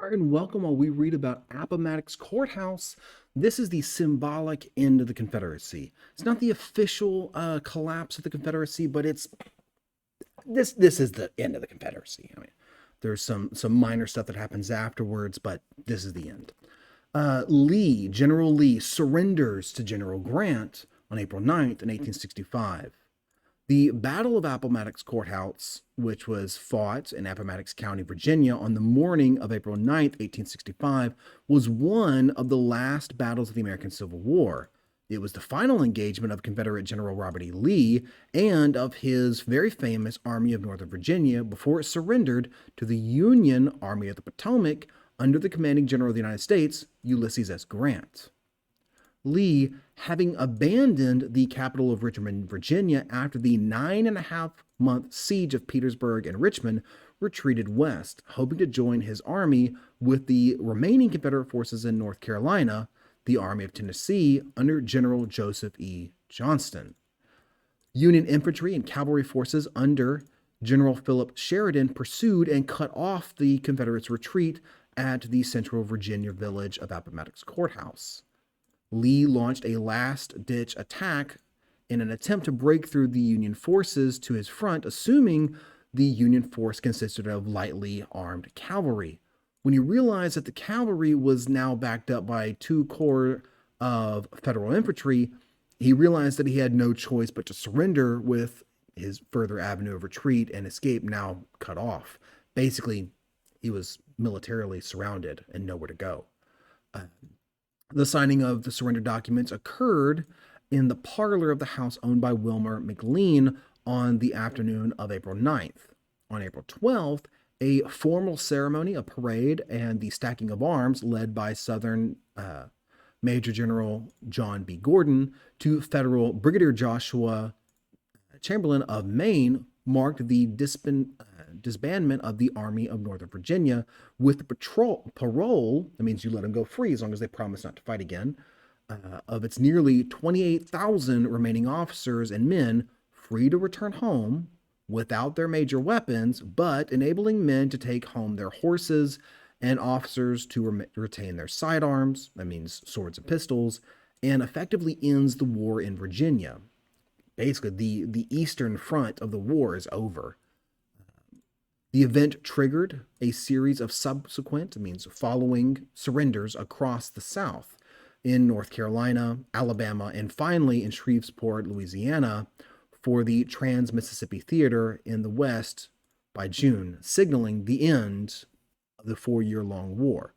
right, and welcome while we read about Appomattox Courthouse. This is the symbolic end of the Confederacy. It's not the official collapse of the Confederacy, but this is the end of the Confederacy. I mean, there's some minor stuff that happens afterwards, but this is the end. General Lee surrenders to General Grant on April 9th in 1865. The Battle of Appomattox Courthouse, which was fought in Appomattox County, Virginia, on the morning of April 9th, 1865, was one of the last battles of the American Civil War. It was the final engagement of Confederate General Robert E. Lee and of his very famous Army of Northern Virginia before it surrendered to the Union Army of the Potomac under the commanding general of the United States, Ulysses S. Grant. Lee, having abandoned the capital of Richmond, Virginia after the 9.5-month siege of Petersburg and Richmond, retreated west, hoping to join his army with the remaining Confederate forces in North Carolina, the Army of Tennessee, under General Joseph E. Johnston. Union infantry and cavalry forces under General Philip Sheridan pursued and cut off the Confederates' retreat at the central Virginia village of Appomattox Courthouse. Lee launched a last-ditch attack in an attempt to break through the Union forces to his front, assuming the Union force consisted of lightly armed cavalry. When he realized that the cavalry was now backed up by 2 corps of Federal infantry, he realized that he had no choice but to surrender, with his further avenue of retreat and escape now cut off. Basically, he was militarily surrounded and nowhere to go. The signing of the surrender documents occurred in the parlor of the house owned by Wilmer McLean on the afternoon of April 9th. On April 12th, a formal ceremony, a parade, and the stacking of arms led by Southern Major General John B. Gordon to Federal Brigadier Joshua Chamberlain of Maine marked the disbandment of the Army of Northern Virginia, with the parole, that means you let them go free as long as they promise not to fight again, of its nearly 28,000 remaining officers and men free to return home without their major weapons, but enabling men to take home their horses and officers to retain their sidearms, that means swords and pistols, and effectively ends the war in Virginia. Basically, the eastern front of the war is over. The event triggered a series of subsequent, it means following, surrenders across the South, in North Carolina, Alabama, and finally in Shreveport, Louisiana, for the Trans-Mississippi Theater in the West by June, signaling the end of the 4-year-long war.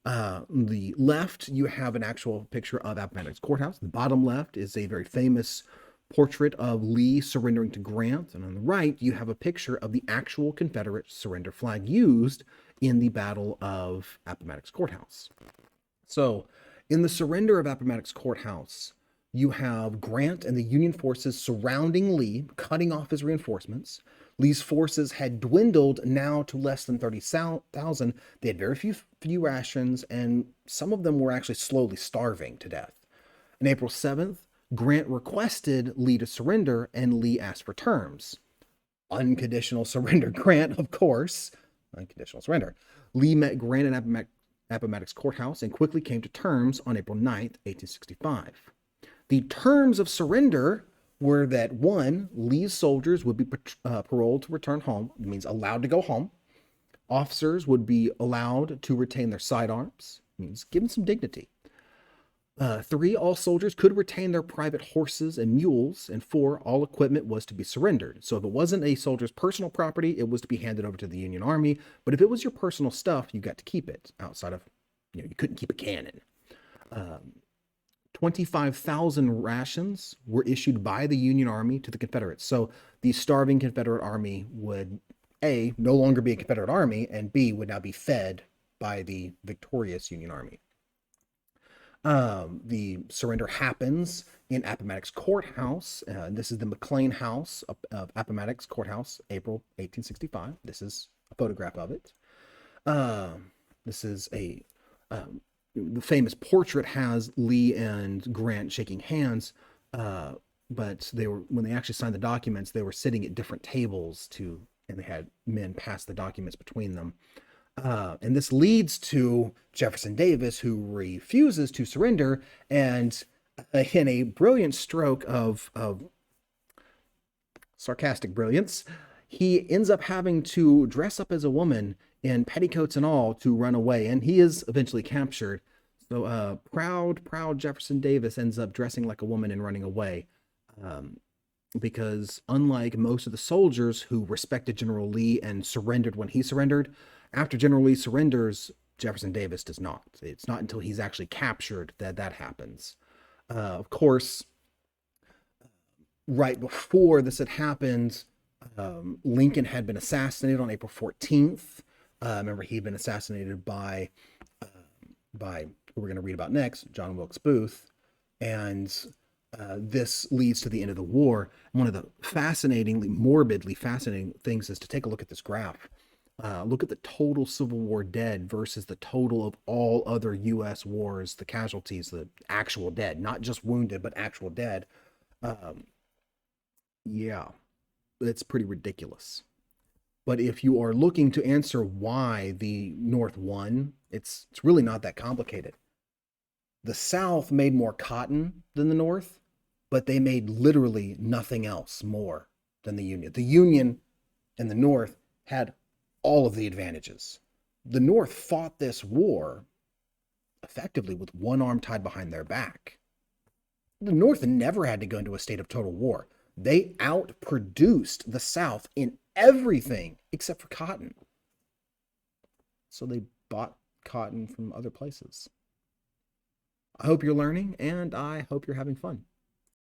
The left, you have an actual picture of Appomattox Courthouse. The bottom left is a very famous portrait of Lee surrendering to Grant, and on the right you have a picture of the actual Confederate surrender flag used in the Battle of Appomattox Courthouse. So, in the surrender of Appomattox Courthouse, you have Grant and the Union forces surrounding Lee, cutting off his reinforcements. Lee's forces had dwindled now to less than 30,000. They had very few rations, and some of them were actually slowly starving to death. On April 7th, Grant requested Lee to surrender, and Lee asked for terms. Unconditional surrender. Grant, of course. Unconditional surrender. Lee met Grant in Appomattox Courthouse and quickly came to terms on April 9th, 1865. The terms of surrender were that, 1, Lee's soldiers would be paroled to return home. It means allowed to go home. Officers would be allowed to retain their sidearms. It means give them some dignity. 3, all soldiers could retain their private horses and mules, and 4, all equipment was to be surrendered. So if it wasn't a soldier's personal property, it was to be handed over to the Union Army. But if it was your personal stuff, you got to keep it outside of, you couldn't keep a cannon. 25,000 rations were issued by the Union Army to the Confederates. So the starving Confederate Army would, A, no longer be a Confederate Army, and B, would now be fed by the victorious Union Army. The surrender happens in Appomattox Courthouse. This is the McLean House of Appomattox Courthouse, April 1865. This is a photograph of it. This is the famous portrait has Lee and Grant shaking hands, but when they actually signed the documents, they were sitting at different tables and they had men pass the documents between them. And this leads to Jefferson Davis, who refuses to surrender. And in a brilliant stroke of sarcastic brilliance, he ends up having to dress up as a woman in petticoats and all to run away. And he is eventually captured. So proud Jefferson Davis ends up dressing like a woman and running away. Because unlike most of the soldiers who respected General Lee and surrendered when he surrendered, after General Lee surrenders, Jefferson Davis does not. It's not until he's actually captured that that happens. Of course, right before this had happened, Lincoln had been assassinated on April 14th. Remember, he'd been assassinated by who we're going to read about next, John Wilkes Booth, and this leads to the end of the war. One of the morbidly fascinating things is to take a look at this graph. Look at the total Civil War dead versus the total of all other U.S. wars, the casualties, the actual dead, not just wounded, but actual dead. Yeah, it's pretty ridiculous. But if you are looking to answer why the North won, it's really not that complicated. The South made more cotton than the North, but they made literally nothing else more than the Union. The Union and the North had all of the advantages. The North fought this war effectively with one arm tied behind their back. The North never had to go into a state of total war. They outproduced the South in everything except for cotton. So they bought cotton from other places. I hope you're learning, and I hope you're having fun.